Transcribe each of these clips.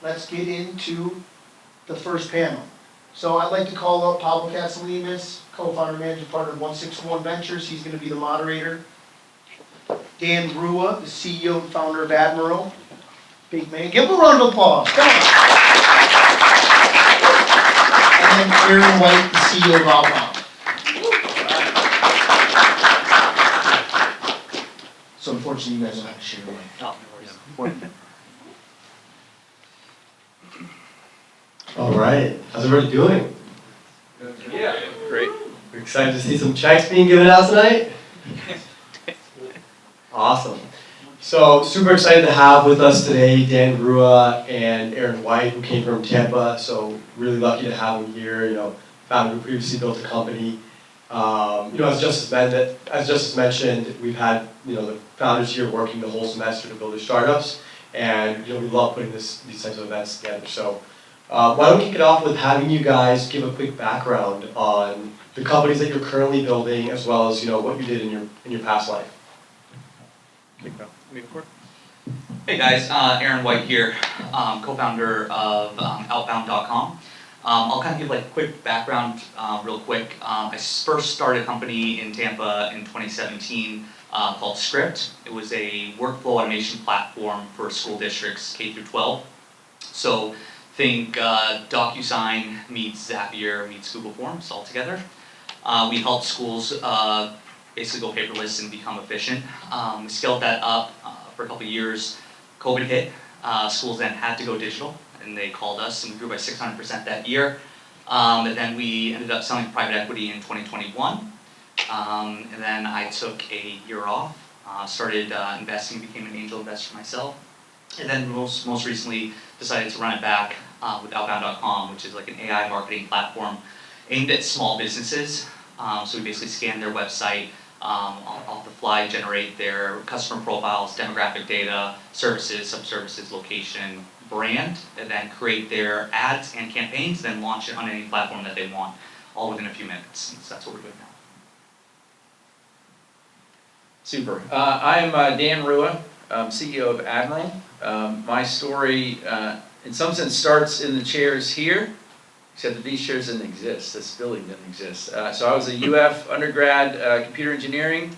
let's get into the first panel. So I'd like to call up Pablo Casilimas, co-founder and managing partner of OneSixOne Ventures. He's going to be the moderator. Dan Rua, the CEO and founder of Admiral. Big man. Give him a round of applause. Come on. And then Aaron White, the CEO of Outbound. So unfortunately, you guys don't have to share the mic. Oh, no worries. All right, how's everybody doing? Yeah, great. We're excited to see some checks being given out tonight. Awesome. So super excited to have with us today Dan Rua and Aaron White, who came from Tampa. So really lucky to have them here. Founder who previously built a company. As Justis mentioned, we've had the founders here working the whole semester to build their startups, and we love putting these types of events together. So why don't we kick it off with having you guys give a quick background on the companies that you're currently building, as well as what you did in your past life. Hey guys, Aaron White here, co-founder of Outbound.com. I'll kind of give like a quick background real quick. I first started a company in Tampa in 2017 called Script. It was a workflow automation platform for school districts K through 12. So think DocuSign meets Zapier meets Google Forms all together. We helped schools basically go paperless and become efficient. We scaled that up for a couple of years. COVID hit. Schools then had to go digital, and they called us, and we grew by 600% that year. And then we ended up selling private equity in 2021. And then I took a year off, started investing, became an angel investor myself. And then most recently decided to run it back with Outbound.com, which is like an AI marketing platform aimed at small businesses. So we basically scan their website, off the fly generate their customer profiles, demographic data, services, sub-services, location, brand, and then create their ads and campaigns, then launch it on any platform that they want, all within a few minutes. So that's what we're doing now. Super. I am Dan Rua, CEO of Admiral. My story, in some sense, starts in the chairs here, except that these chairs didn't exist. This building didn't exist. So I was a UF undergrad, computer engineering.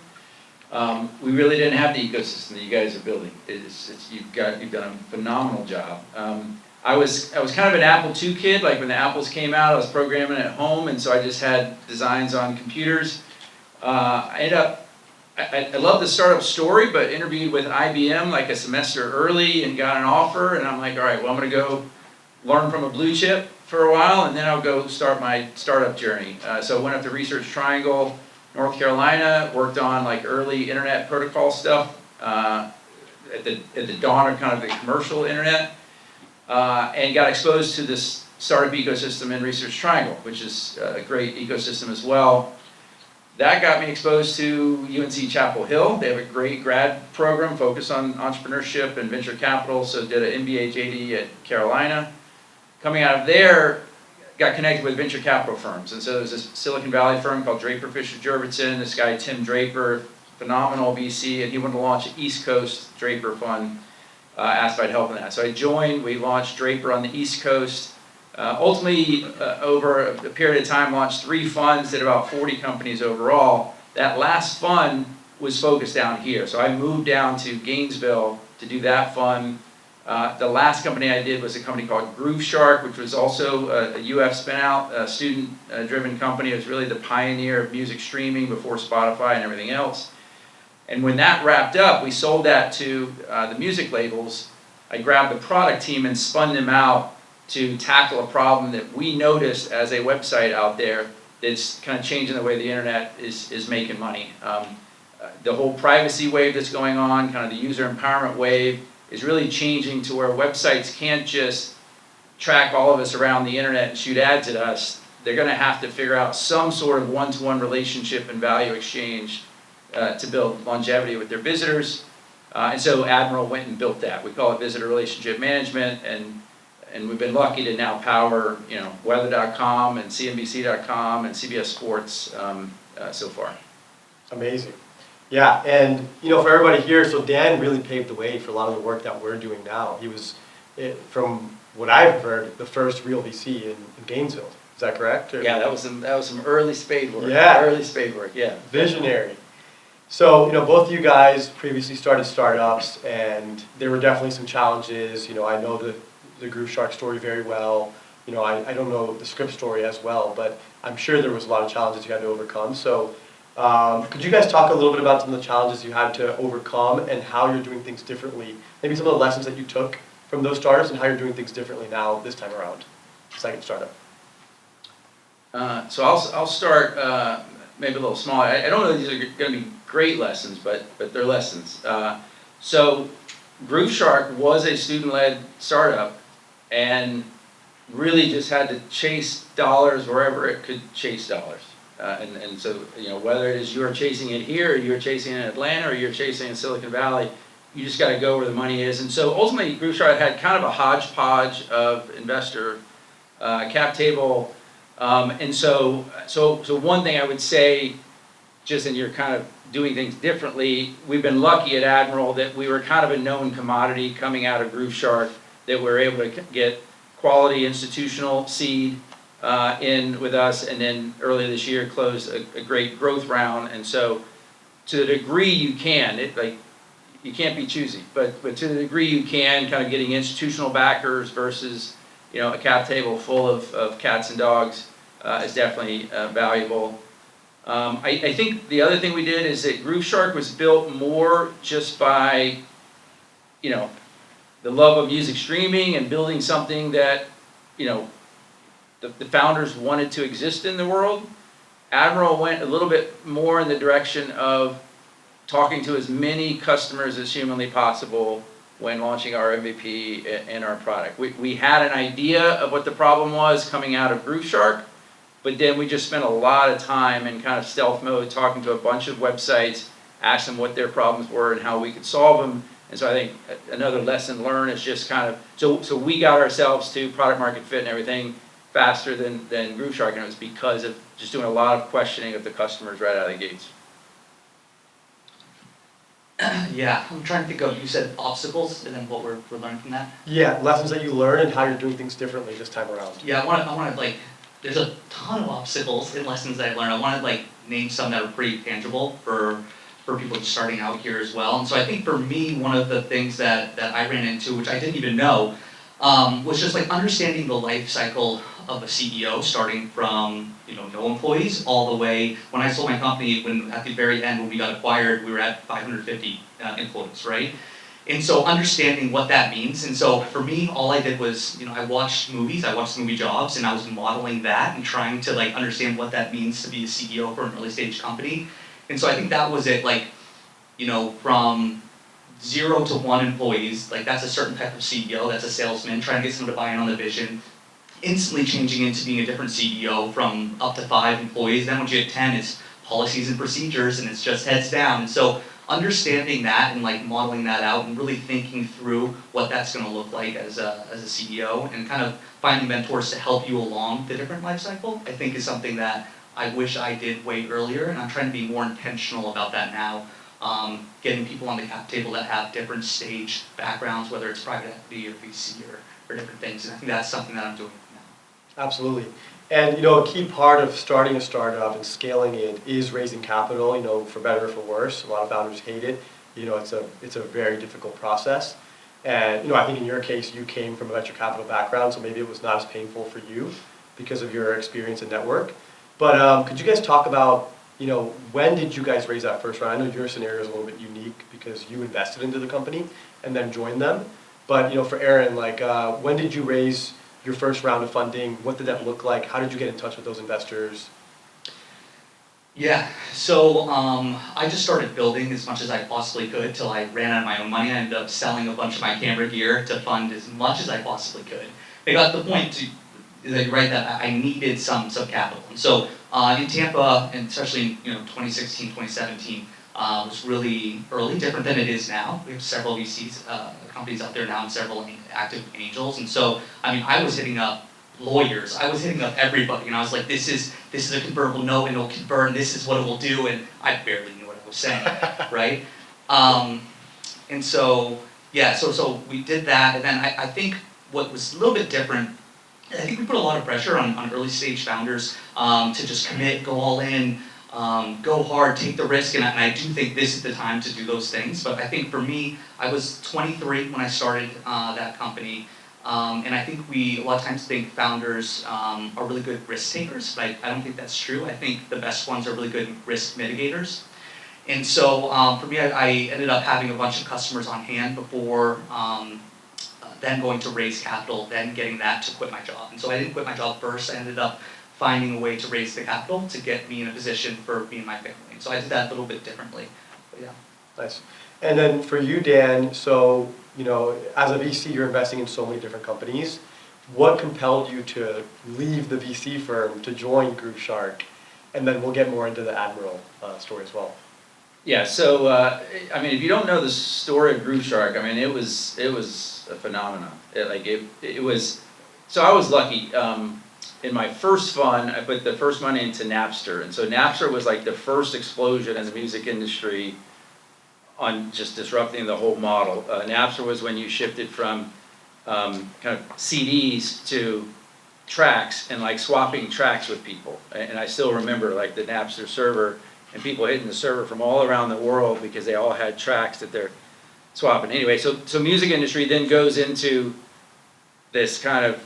We really didn't have the ecosystem that you guys are building. You've done a phenomenal job. I was kind of an Apple II kid. Like when the Apples came out, I was programming at home, and so I just had designs on computers. I love the startup story, but interviewed with IBM like a semester early and got an offer, and I'm like, all right, well, I'm gonna go learn from a blue chip for a while, and then I'll go start my startup journey. So I went up to Research Triangle, North Carolina, worked on like early internet protocol stuff at the dawn of kind of the commercial internet, and got exposed to this startup ecosystem in Research Triangle, which is a great ecosystem as well. That got me exposed to UNC Chapel Hill. They have a great grad program focused on entrepreneurship and venture capital, so did an MBA JD at Carolina. Coming out of there, got connected with venture capital firms. And so there's this Silicon Valley firm called Draper Fisher Jurvetson. This guy, Tim Draper, phenomenal VC, and he wanted to launch an East Coast Draper fund, asked if I'd help in that. So I joined, we launched Draper on the East Coast. Ultimately, over a period of time, launched 3 funds, did about 40 companies overall. That last fund was focused down here. So I moved down to Gainesville to do that fund. The last company I did was a company called Groove Shark, which was also a UF spin-out, a student-driven company. It was really the pioneer of music streaming before Spotify and everything else. And when that wrapped up, we sold that to the music labels. I grabbed the product team and spun them out to tackle a problem that we noticed as a website out there that's kind of changing the way the internet is making money. The whole privacy wave that's going on, kind of the user empowerment wave, is really changing to where websites can't just track all of us around the internet and shoot ads at us. They're going to have to figure out some sort of one-to-one relationship and value exchange to build longevity with their visitors. And so Admiral went and built that. We call it visitor relationship management, and we've been lucky to now power weather.com and CNBC.com and CBS Sports so far. Amazing. Yeah, and for everybody here, so Dan really paved the way for a lot of the work that we're doing now. He was from what I've heard, the first real VC in Gainesville. Is that correct? Or- Yeah, that was some early spade work. Yeah. Early spade work, yeah. Visionary. So, both of you guys previously started startups, and there were definitely some challenges. I know the Groove Shark story very well. I don't know the Script story as well, but I'm sure there was a lot of challenges you had to overcome. So, could you guys talk a little bit about some of the challenges you had to overcome and how you're doing things differently? Maybe some of the lessons that you took from those startups and how you're doing things differently now this time around, second startup. So I'll start maybe a little smaller. I don't know if these are going to be great lessons, but they're lessons. So Groove Shark was a student-led startup and really just had to chase dollars wherever it could chase dollars. And so, whether it is you're chasing it here, or you're chasing it in Atlanta, or you're chasing it in Silicon Valley, you just got to go where the money is. And so ultimately, Groove Shark had kind of a hodgepodge of investor cap table. And so one thing I would say, just in you're kind of doing things differently, we've been lucky at Admiral that we were kind of a known commodity coming out of Groove Shark, that we're able to get quality institutional seed in with us, and then earlier this year closed a great growth round. And so to the degree you can, you can't be choosy, but to the degree you can, kind of getting institutional backers versus a cap table full of cats and dogs is definitely valuable. I think the other thing we did is that Groove Shark was built more just by, the love of music streaming and building something that, the founders wanted to exist in the world. Admiral went a little bit more in the direction of talking to as many customers as humanly possible when launching our MVP and our product. We had an idea of what the problem was coming out of Groove Shark, but then we just spent a lot of time in kind of stealth mode talking to a bunch of websites, asked them what their problems were and how we could solve them. And so I think another lesson learned is just kind of, so we got ourselves to product market fit and everything faster than Groove Shark, and it was because of just doing a lot of questioning of the customers right out of the gates. Yeah, I'm trying to think of, you said obstacles, and then what we're learning from that? Yeah, lessons that you learn and how you're doing things differently this time around. Yeah, I want to there's a ton of obstacles and lessons that I learned. I want to name some that are pretty tangible for people just starting out here as well. And so I think for me, one of the things that I ran into, which I didn't even know, was just understanding the life cycle of a CEO, starting from no employees all the way. When I sold my company, at the very end when we got acquired, we were at 550 employees, right? And so understanding what that means. And so for me, all I did was I watched movies, I watched movie jobs, and I was modeling that and trying to understand what that means to be a CEO for an early stage company. And so I think that was it, from 0 to 1 employees, that's a certain type of CEO, that's a salesman, trying to get someone to buy in on the vision, instantly changing into being a different CEO from up to 5 employees. Then once you get 10, it's policies and procedures, and it's just heads down. And so understanding that and modeling that out and really thinking through what that's going to look like as a CEO, and kind of finding mentors to help you along the different life cycle, I think is something that I wish I did way earlier, and I'm trying to be more intentional about that now. Getting people on the cap table that have different stage backgrounds, whether it's private equity or VC or different things, and I think that's something that I'm doing now. Absolutely. And a key part of starting a startup and scaling it is raising capital, for better or for worse. A lot of founders hate it. It's a very difficult process. And I think in your case, you came from a venture capital background, so maybe it was not as painful for you because of your experience and network. But could you guys talk about, when did you guys raise that first round? I know your scenario is a little bit unique because you invested into the company and then joined them. But for Aaron, when did you raise your first round of funding? What did that look like? How did you get in touch with those investors? Yeah, so I just started building as much as I possibly could till I ran out of my own money. I ended up selling a bunch of my camera gear to fund as much as I possibly could. It got to the point that you're right, that I needed some capital. And so in Tampa, and especially in 2016, 2017, was really early, different than it is now. We have several VCs, companies out there now, and several active angels. And so, I was hitting up lawyers, I was hitting up everybody, and I was like, this is a convertible note, and it'll convert, and this is what it will do, and I barely knew what I was saying, right? And so, yeah, so we did that, and then I think what was a little bit different, I think we put a lot of pressure on early stage founders to just commit, go all in, go hard, take the risk, and I do think this is the time to do those things. But I think for me, I was 23 when I started that company, and I think we a lot of times think founders are really good risk takers, but I don't think that's true. I think the best ones are really good risk mitigators. And so for me, I ended up having a bunch of customers on hand before then going to raise capital, then getting that to quit my job. And so I didn't quit my job first. I ended up finding a way to raise the capital to get me in a position for me and my family. And so I did that a little bit differently. But yeah. Nice. And then for you, Dan, so, you know, as a VC, you're investing in so many different companies. What compelled you to leave the VC firm to join Groove Shark? And then we'll get more into the Admiral story as well. Yeah, so, I mean, if you don't know the story of Groove Shark, I mean, it was a phenomenon. It was, so I was lucky. In my first fund, I put the first money into Napster. And so Napster was like the first explosion in the music industry on just disrupting the whole model. Napster was when you shifted from kind of CDs to tracks and like swapping tracks with people. And I still remember like the Napster server and people hitting the server from all around the world because they all had tracks that they're swapping. Anyway, so music industry then goes into this kind of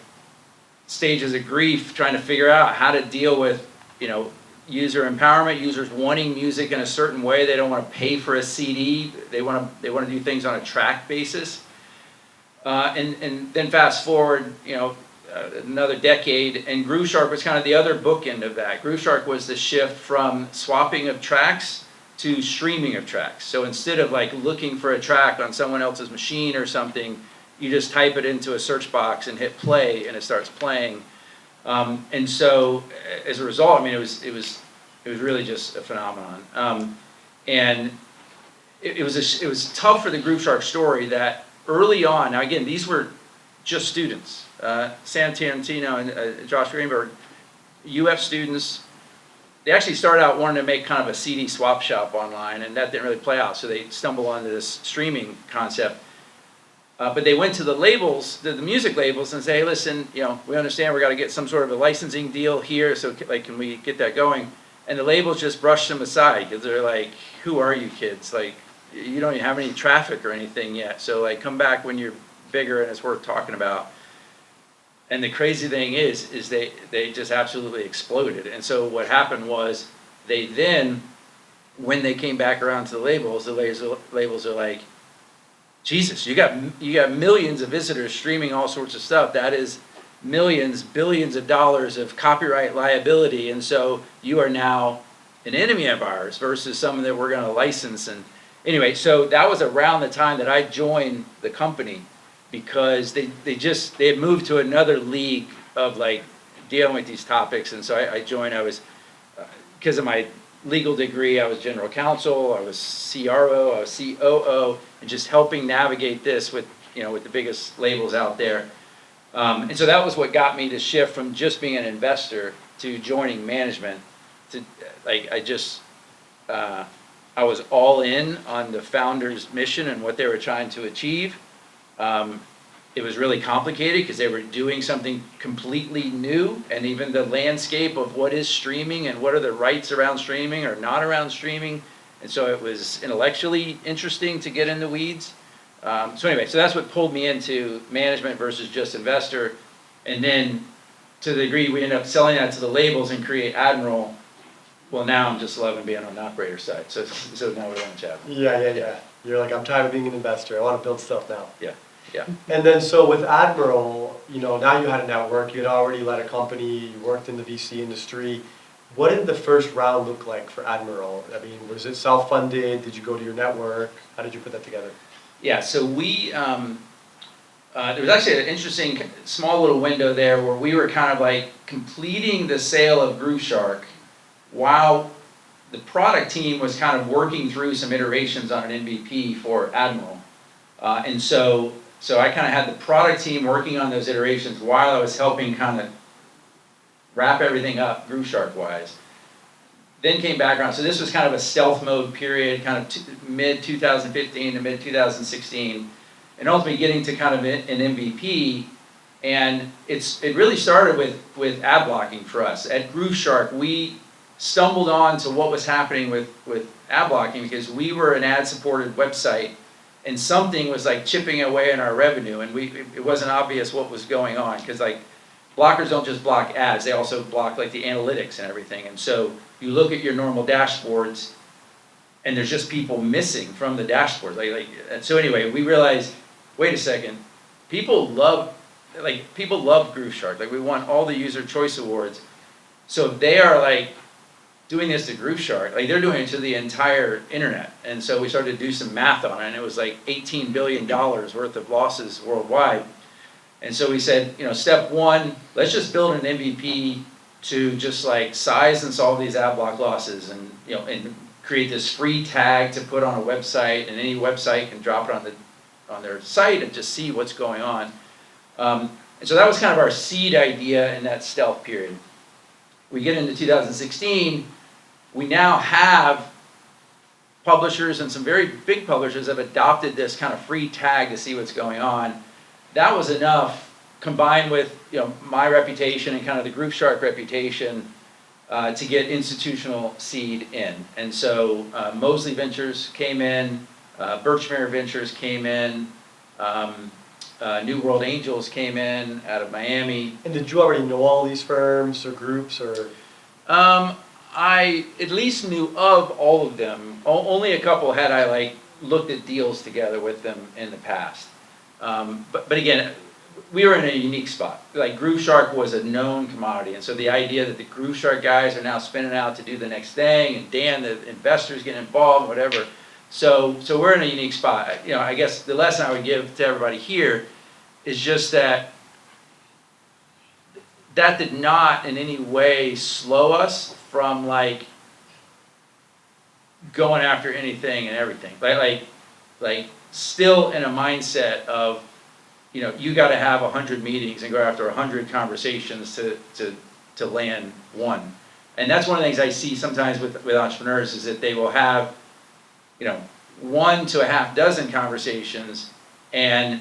stages of grief, trying to figure out how to deal with, you know, user empowerment, users wanting music in a certain way. They don't want to pay for a CD. They want to do things on a track basis. And then fast forward, you know, another decade, and Groove Shark was kind of the other bookend of that. Groove Shark was the shift from swapping of tracks to streaming of tracks. So instead of like looking for a track on someone else's machine or something, you just type it into a search box and hit play, and it starts playing. And so as a result, I mean, it was really just a phenomenon. And it was tough for the Groove Shark story that early on. Now again, these were just students. Sam Tarantino and Josh Greenberg, UF students, they actually started out wanting to make kind of a CD swap shop online, and that didn't really play out, so they stumbled onto this streaming concept. But they went to the labels, the music labels, and say, hey, listen, you know, we understand we got to get some sort of a licensing deal here, so like, can we get that going? And the labels just brushed them aside, because they're like, who are you kids? Like, you don't even have any traffic or anything yet, so like, come back when you're bigger and it's worth talking about. And the crazy thing is they just absolutely exploded. And so what happened was they then, when they came back around to the labels are like, Jesus, you got millions of visitors streaming all sorts of stuff. That is millions, billions of dollars of copyright liability. And so you are now an enemy of ours versus someone that we're going to license. And anyway, so that was around the time that I joined the company, because they had moved to another league of like dealing with these topics. And so I joined. I was, because of my legal degree, I was general counsel, I was CRO, I was COO, and just helping navigate this with, you know, with the biggest labels out there. And so that was what got me to shift from just being an investor to joining management. To like, I was all in on the founder's mission and what they were trying to achieve. It was really complicated because they were doing something completely new, and even the landscape of what is streaming and what are the rights around streaming or not around streaming. And so it was intellectually interesting to get in the weeds. So anyway, so that's what pulled me into management versus just investor. And then to the degree we ended up selling that to the labels and create Admiral, well, now I'm just loving being on the operator side. So now we're on chat. Yeah. You're like, I'm tired of being an investor. I want to build stuff now. Yeah. And then so with Admiral, you know, now you had a network, you had already led a company, you worked in the VC industry. What did the first round look like for Admiral? I mean, was it self-funded? Did you go to your network? How did you put that together? Yeah, so we, there was actually an interesting small little window there where we were kind of like completing the sale of Groove Shark while the product team was kind of working through some iterations on an MVP for Admiral. And so I kind of had the product team working on those iterations while I was helping kind of wrap everything up Groove Shark wise. Then came back around. So this was kind of a stealth mode period, kind of mid 2015 to mid 2016, and ultimately getting to kind of an MVP And it really started with ad blocking for us. At Groove Shark, we stumbled on to what was happening with ad blocking because we were an ad-supported website, and something was like chipping away in our revenue, and it wasn't obvious what was going on, because like blockers don't just block ads, they also block like the analytics and everything. And so you look at your normal dashboards, and there's just people missing from the dashboard. And so anyway, we realized, wait a second, people love Groove Shark. Like, we won all the user choice awards. So if they are like doing this to Groove Shark, like they're doing it to the entire internet. And so we started to do some math on it, and it was like $18 billion worth of losses worldwide. And so we said, step one, let's just build an MVP to just like size and solve these ad block losses, and and create this free tag to put on a website, and any website can drop it on their site and just see what's going on. And so that was kind of our seed idea in that stealth period. We get into 2016, we now have publishers, and some very big publishers have adopted this kind of free tag to see what's going on. That was enough, combined with my reputation and kind of the Groove Shark reputation, to get institutional seed in. And so Mosley Ventures came in, Birchmere Ventures came in, New World Angels came in out of Miami. And did you already know all these firms or groups, or? I at least knew of all of them. Only a couple had I like looked at deals together with them in the past. But again, we were in a unique spot. Like, Groove Shark was a known commodity, and so the idea that the Groove Shark guys are now spinning out to do the next thing, and Dan, the investors, getting involved, whatever. So we're in a unique spot. I guess the lesson I would give to everybody here is just that did not in any way slow us from like going after anything and everything. Like still in a mindset of, you got to have 100 meetings and go after 100 conversations to land one. And that's one of the things I see sometimes with entrepreneurs, is that they will have, 1 to a half dozen conversations, and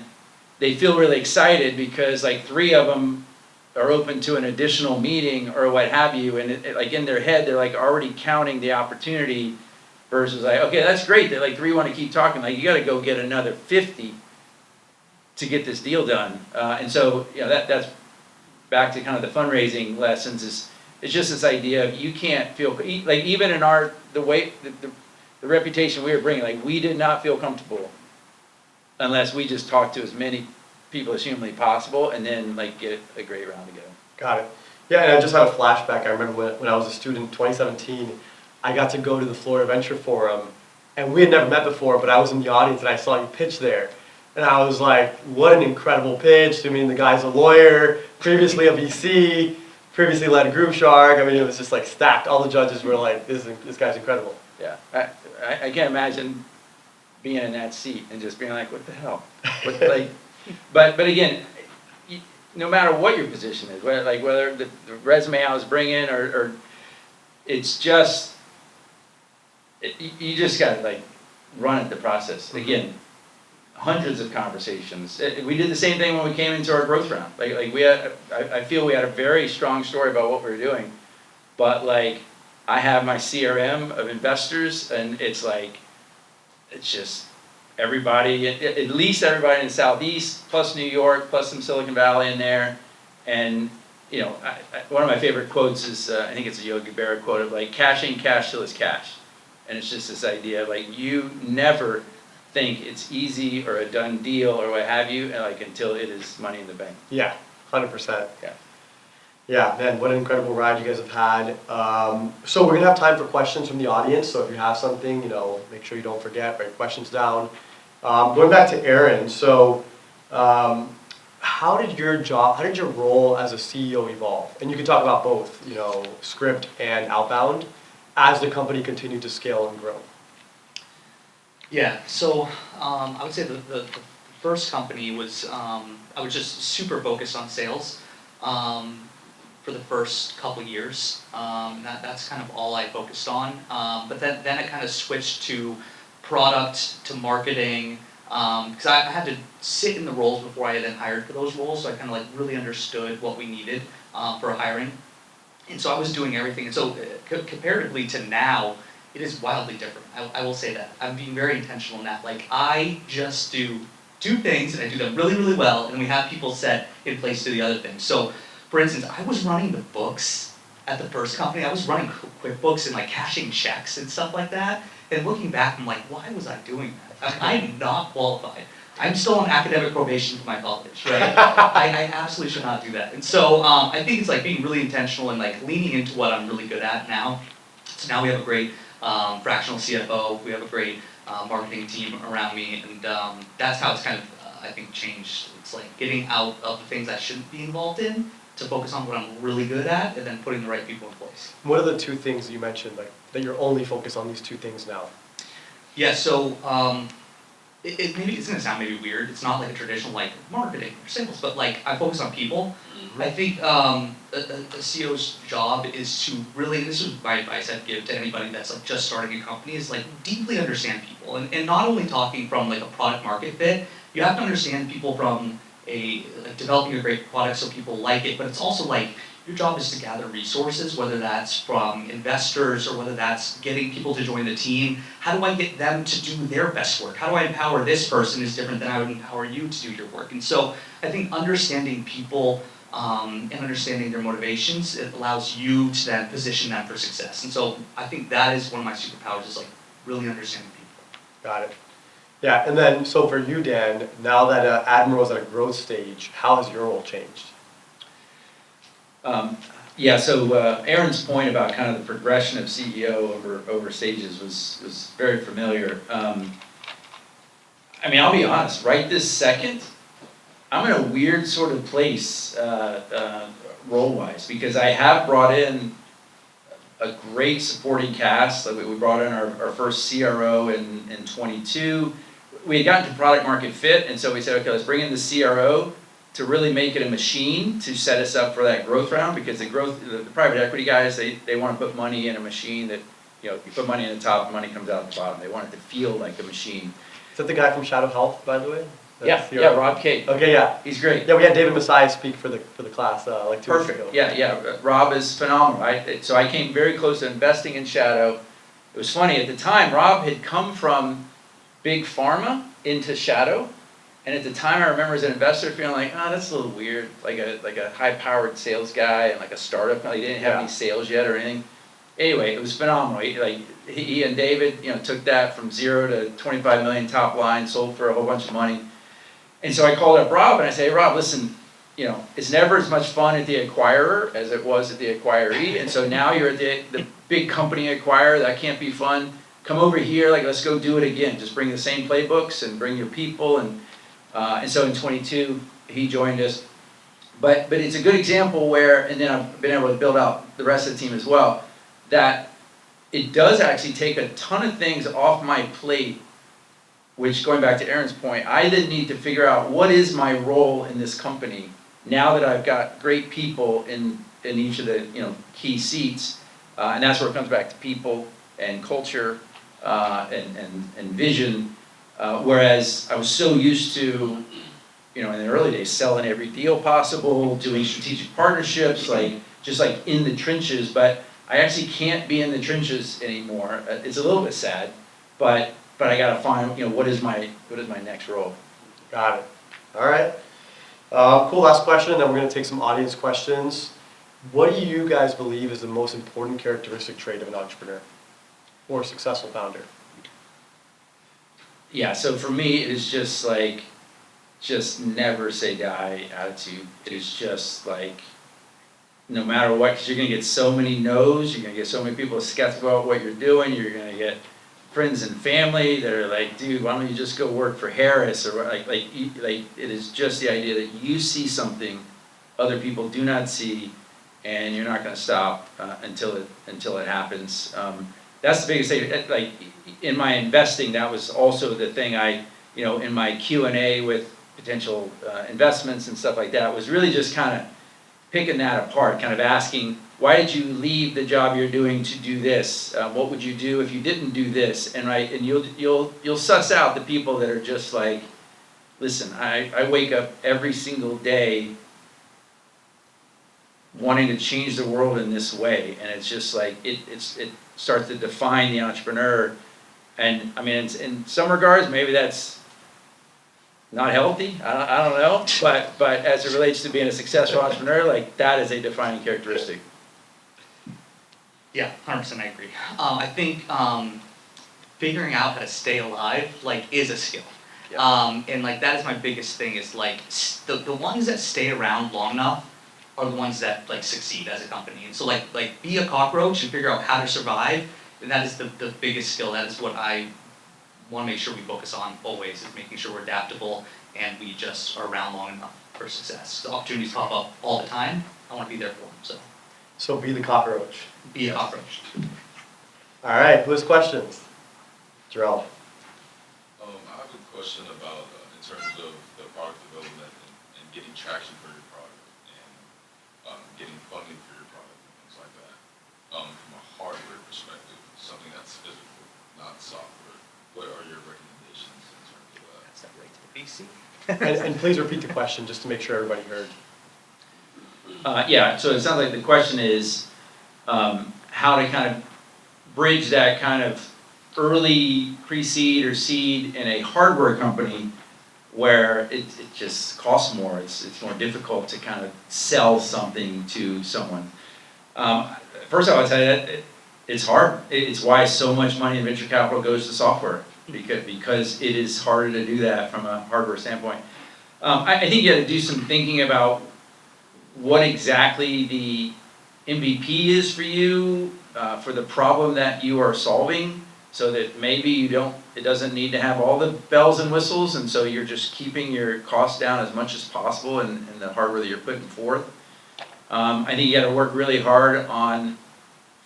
they feel really excited because like 3 of them are open to an additional meeting or what have you, and like in their head they're like already counting the opportunity, versus like, okay, that's great that like 3 want to keep talking, like you got to go get another 50 to get this deal done. And so that's back to kind of the fundraising lessons, is it's just this idea of you can't feel like, even in the reputation we were bringing, like we did not feel comfortable unless we just talked to as many people as humanly possible, and then like get a great round to go. Got it. Yeah, and I just had a flashback. I remember when I was a student in 2017, I got to go to the Florida Venture Forum, and we had never met before, but I was in the audience and I saw you pitch there. And I was like, what an incredible pitch. I mean, the guy's a lawyer, previously a VC, previously led a Groove Shark. I mean, it was just like stacked. All the judges were like, this guy's incredible. Yeah, I can't imagine being in that seat and just being like, what the hell? But again, no matter what your position is, whether the resume I was bringing or it's just, you just got to like run at the process. Again, hundreds of conversations. We did the same thing when we came into our growth round. I feel we had a very strong story about what we were doing, but like I have my CRM of investors, and it's just everybody, at least everybody in the Southeast, plus New York, plus some Silicon Valley in there. And one of my favorite quotes is, I think it's a Yogi Berra quote of like, cashing cash till it's cash. And it's just this idea of like, you never think it's easy or a done deal or what have you, and like until it is money in the bank. Yeah, 100%. Yeah. Yeah, man, what an incredible ride you guys have had. So we're gonna have time for questions from the audience. So if you have something, make sure you don't forget, write questions down. Going back to Aaron, so how did your role as a CEO evolve? And you can talk about both, Script and Outbound, as the company continued to scale and grow. Yeah, so I would say the first company was, I was just super focused on sales for the first couple years. That's kind of all I focused on. But then it kind of switched to product, to marketing, Because I had to sit in the roles before I then hired for those roles, so I kind of like really understood what we needed for hiring. And so I was doing everything, and so comparatively to now, it is wildly different. I will say that. I'm being very intentional in that. Like, I just do two things, and I do them really, really well, and we have people set in place to do the other things. So, for instance, I was running the books at the first company. I was running QuickBooks and like cashing checks and stuff like that. And looking back, I'm like, why was I doing that? I'm not qualified. I'm still on academic probation for my college, right? I absolutely should not do that. And so I think it's like being really intentional and like leaning into what I'm really good at now. So now we have a great fractional CFO, we have a great marketing team around me, and that's how it's kind of, I think, changed. It's like getting out of the things I shouldn't be involved in to focus on what I'm really good at, and then putting the right people in place. What are the two things you mentioned, like, that you're only focused on these two things now? Yeah, so maybe it's gonna sound maybe weird. It's not like a traditional like marketing or sales, but like I focus on people. I think a CEO's job is to really, this is my advice I'd give to anybody that's like just starting a company, is like deeply understand people, and not only talking from like a product market fit. You have to understand people from like developing a great product so people like it, but it's also like your job is to gather resources, whether that's from investors or whether that's getting people to join the team. How do I get them to do their best work? How do I empower this person is different than I would empower you to do your work? And so I think understanding people and understanding their motivations, it allows you to then position them for success. And so I think that is one of my superpowers, is like really understanding people. Got it. Yeah, and then, so for you, Dan, now that Admiral's at a growth stage, how has your role changed? Yeah, so Aaron's point about kind of the progression of CEO over stages was very familiar. I mean, I'll be honest, right this second, I'm in a weird sort of place role-wise, because I have brought in a great supporting cast. Like we brought in our first CRO in 22. We had gotten to product market fit, and so we said, okay, let's bring in the CRO to really make it a machine to set us up for that growth round, because the private equity guys, they want to put money in a machine that, you know, you put money in the top, money comes out the bottom. They want it to feel like a machine. Is that the guy from Shadow Health, by the way? Yeah, Rob Cate. Okay, yeah. He's great. Yeah, we had David Messiah speak for the class like 2 weeks ago. Perfect. Yeah. Rob is phenomenal. So I came very close to investing in Shadow. It was funny, at the time, Rob had come from big pharma into Shadow. And at the time, I remember as an investor feeling like, oh, that's a little weird, like a high-powered sales guy and like a startup. He didn't have any sales yet or anything. Anyway, it was phenomenal. He and David, took that from 0 to 25 million top line, sold for a whole bunch of money. And so I called up Rob and I said, hey, Rob, listen, it's never as much fun at the acquirer as it was at the acquiree. And so now you're at the big company acquirer. That can't be fun. Come over here, let's go do it again. Just bring the same playbooks and bring your people. And so in 22, he joined us. But it's a good example where, and then I've been able to build out the rest of the team as well, that it does actually take a ton of things off my plate, which, going back to Aaron's point, I then need to figure out what is my role in this company now that I've got great people in each of the key seats, and that's where it comes back to people and culture and vision. Whereas I was so used to, in the early days, selling every deal possible, doing strategic partnerships, just in the trenches. But I actually can't be in the trenches anymore. It's a little bit sad, but I gotta find, what is my next role. Got it. All right. Cool. Last question, and then we're gonna take some audience questions. What do you guys believe is the most important characteristic trait of an entrepreneur or a successful founder? Yeah, so for me, it is just never say die attitude. It is just no matter what, because you're going to get so many no's, you're going to get so many people skeptical about what you're doing, you're going to get friends and family that are like, dude, why don't you just go work for Harris? Or it is just the idea that you see something other people do not see, and you're not going to stop until it happens. That's the biggest thing. In my investing, that was also the thing in my Q&A with potential investments and stuff like that, was really just kind of picking that apart, kind of asking, why did you leave the job you're doing to do this? What would you do if you didn't do this? And you'll suss out the people that are just like, listen, I wake up every single day wanting to change the world in this way, and it's just like, it starts to define the entrepreneur. And I mean, in some regards, maybe that's not healthy, I don't know, but as it relates to being a successful entrepreneur, like, that is a defining characteristic. Yeah, 100% I agree. I think figuring out how to stay alive, like, is a skill. And like, that is my biggest thing, is like, the ones that stay around long enough are the ones that like succeed as a company. And so like be a cockroach and figure out how to survive, and that is the biggest skill. That is what I want to make sure we focus on always, is making sure we're adaptable and we just are around long enough for success. The opportunities pop up all the time, I want to be there for them, So be the cockroach. be a cockroach. All right, who has questions? Jarrell. I have a question about, in terms of the product development and getting traction for your product and getting funding for your product and things like that. From a hardware perspective, something that's physical, not software, what are your recommendations in terms of that? That's that right to the BC. And please repeat the question, just to make sure everybody heard. Yeah, so it sounds like the question is how to kind of bridge that kind of early pre-seed or seed in a hardware company where it just costs more. It's more difficult to kind of sell something to someone. First of all, I'll tell you that it's hard. It's why so much money in venture capital goes to software, because it is harder to do that from a hardware standpoint. I think you have to do some thinking about what exactly the MVP is for you, for the problem that you are solving, so that maybe it doesn't need to have all the bells and whistles, and so you're just keeping your costs down as much as possible in the hardware that you're putting forth. I think you gotta work really hard on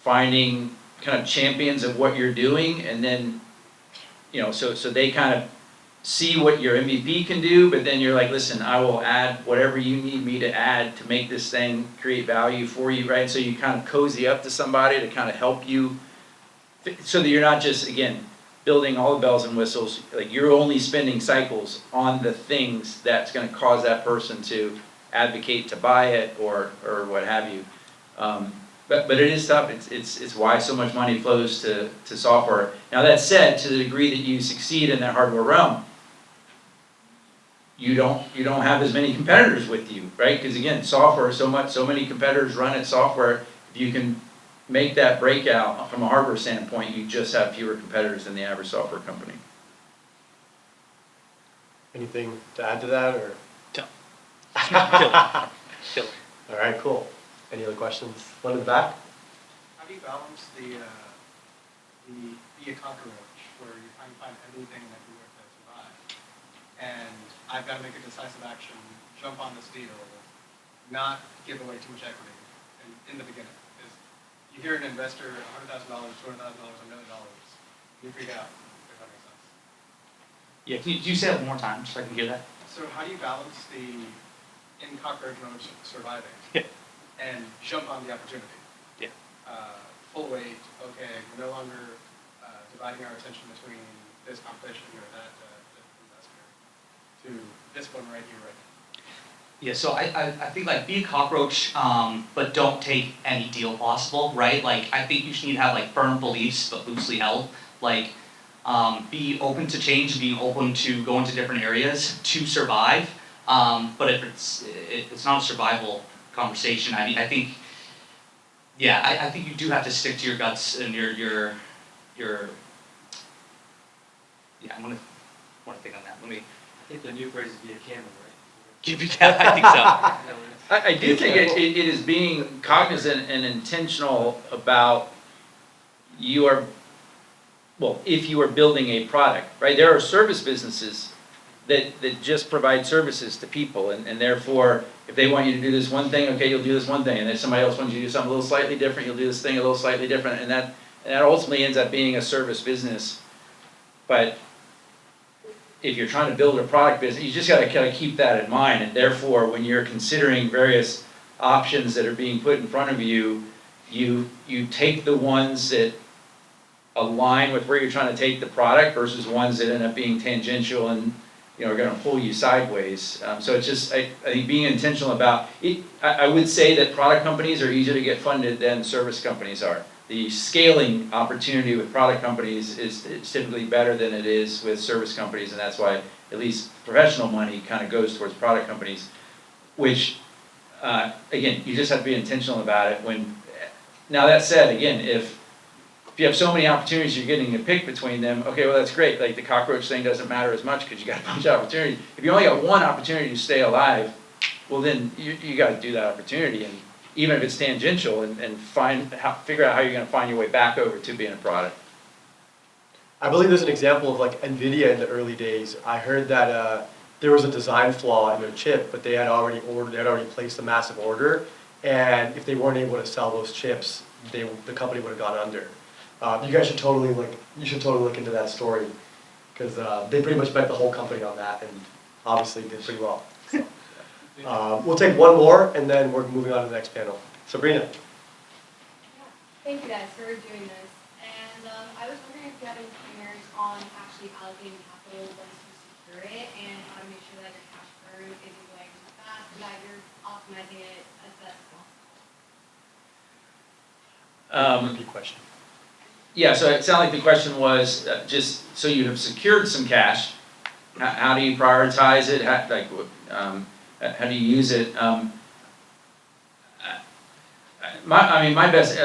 finding kind of champions of what you're doing, and then, so they kind of see what your MVP can do, but then you're like, listen, I will add whatever you need me to add to make this thing create value for you, right? So you kind of cozy up to somebody to kind of help you, so that you're not just, again, building all the bells and whistles, like you're only spending cycles on the things that's gonna cause that person to advocate to buy it or what have you. But it is tough. It's why so much money flows to software. Now that said, to the degree that you succeed in that hardware realm, you don't have as many competitors with you, right? Because again, software, so many competitors run at software. If you can make that breakout from a hardware standpoint, you just have fewer competitors than the average software company. Anything to add to that, or? Killer. All right, cool. Any other questions? One in the back? How do you balance the be a cockroach, where you're trying to find anything that can work to survive? And I've got to make a decisive action, jump on this deal, not give away too much equity in the beginning. Because you hear an investor, $100,000, $200,000, $1 million, you freak out, if that makes sense. Yeah, can you say that one more time, so I can hear that? So how do you balance the in cockroach mode surviving? Yeah. And jump on the opportunity? Yeah. Full weight, okay, we're no longer dividing our attention between this competition or that investor to this one right here, right now. Yeah, so I think like be a cockroach, but don't take any deal possible, right? Like I think you should need to have like firm beliefs but loosely held. Like be open to change and be open to go into different areas to survive. But if it's not a survival conversation, I think you do have to stick to your guts and your I'm gonna think on that. I think the new phrase is be a camel, right? Give you that. I think so. I do think it is being cognizant and intentional about if you are building a product, right? There are service businesses that just provide services to people, and therefore, if they want you to do this one thing, okay, you'll do this one thing, and if somebody else wants you to do something a little slightly different, you'll do this thing a little slightly different, and that ultimately ends up being a service business. But if you're trying to build a product business, you just gotta kind of keep that in mind, and therefore, when you're considering various options that are being put in front of you, you take the ones that align with where you're trying to take the product versus ones that end up being tangential and, are gonna pull you sideways. So it's just, I think being intentional about it, I would say that product companies are easier to get funded than service companies are. The scaling opportunity with product companies is typically better than it is with service companies, and that's why at least professional money kind of goes towards product companies, which, again, you just have to be intentional about it. Now that said, again, if you have so many opportunities you're getting to pick between them, okay, well, that's great. Like the cockroach thing doesn't matter as much because you got a bunch of opportunities. If you only got one opportunity to stay alive, well, then you got to do that opportunity, and even if it's tangential, and figure out how you're going to find your way back over to being a product. I believe there's an example of like NVIDIA in the early days. I heard that there was a design flaw in their chip, but they had already placed a massive order, and if they weren't able to sell those chips, the company would have gone under. You guys should totally look into that story, because they pretty much bet the whole company on that, and obviously did pretty well. So, we'll take one more, and then we're moving on to the next panel. Sabrina. Yeah. Thank you guys for doing this. And I was wondering if you have any pointers on actually allocating capital once you secure it, and how to make sure that your cash burn isn't going too fast, and that you're optimizing it as best as possible. Repeat question. Yeah, so it sounded like the question was just so you have secured some cash. How do you prioritize it? How do you use it? My best,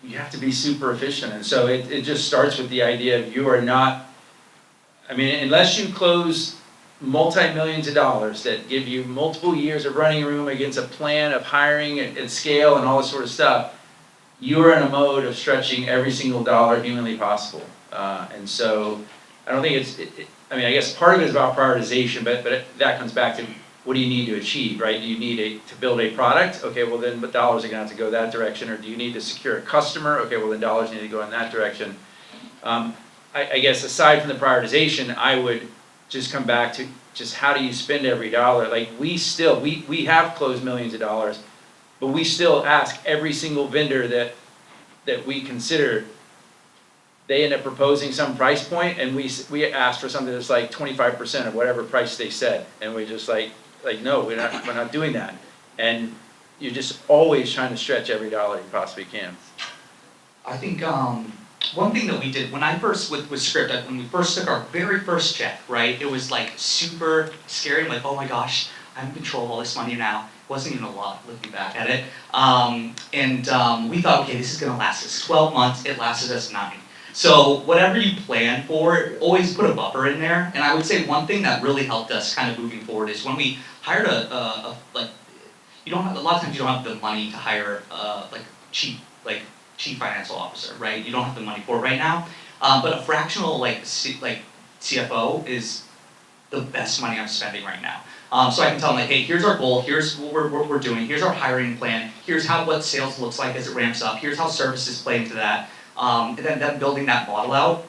you have to be super efficient, and so it just starts with the idea of you are not. Unless you close multi-millions of dollars that give you multiple years of running room against a plan of hiring at scale and all this sort of stuff, you are in a mode of stretching every single dollar humanly possible. And so I don't think I guess part of it is about prioritization, but that comes back to what do you need to achieve, right? Do you need to build a product? Okay, well then, but dollars are gonna have to go that direction. Or do you need to secure a customer? Okay, well then dollars need to go in that direction. I guess aside from the prioritization, I would just come back to just how do you spend every dollar? Like we have closed millions of dollars, but we still ask every single vendor that we consider. They end up proposing some price point, and we ask for something that's like 25% of whatever price they said, and we just like no, we're not doing that. And you're just always trying to stretch every dollar you possibly can. I think one thing that we did when I first with Script, when we first took our very first check, right? It was like super scary. I'm like, oh my gosh, I'm in control of all this money now. It wasn't even a lot looking back at it. We thought, okay, this is gonna last us 12 months. It lasted us 9. So whatever you plan for, always put a buffer in there. And I would say one thing that really helped us kind of moving forward is when we hired a lot of times you don't have the money to hire chief financial officer, right? You don't have the money for it right now. But a fractional CFO is the best money I'm spending right now. So I can tell them like, hey, here's our goal, here's what we're doing, here's our hiring plan, here's what sales looks like as it ramps up, here's how services play into that. And then building that model out,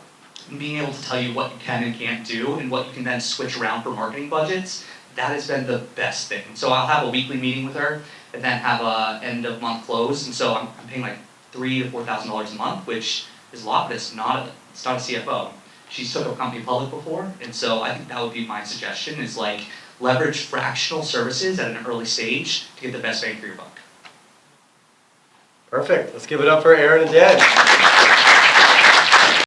and being able to tell you what you can and can't do, and what you can then switch around for marketing budgets, that has been the best thing. So I'll have a weekly meeting with her, and then have a end of month close, and so I'm paying like $3,000 to $4,000 a month, which is a lot, but it's not a CFO. She's took a company public before, and so I think that would be my suggestion, is like leverage fractional services at an early stage to get the best bang for your buck. Perfect. Let's give it up for Aaron and Dan.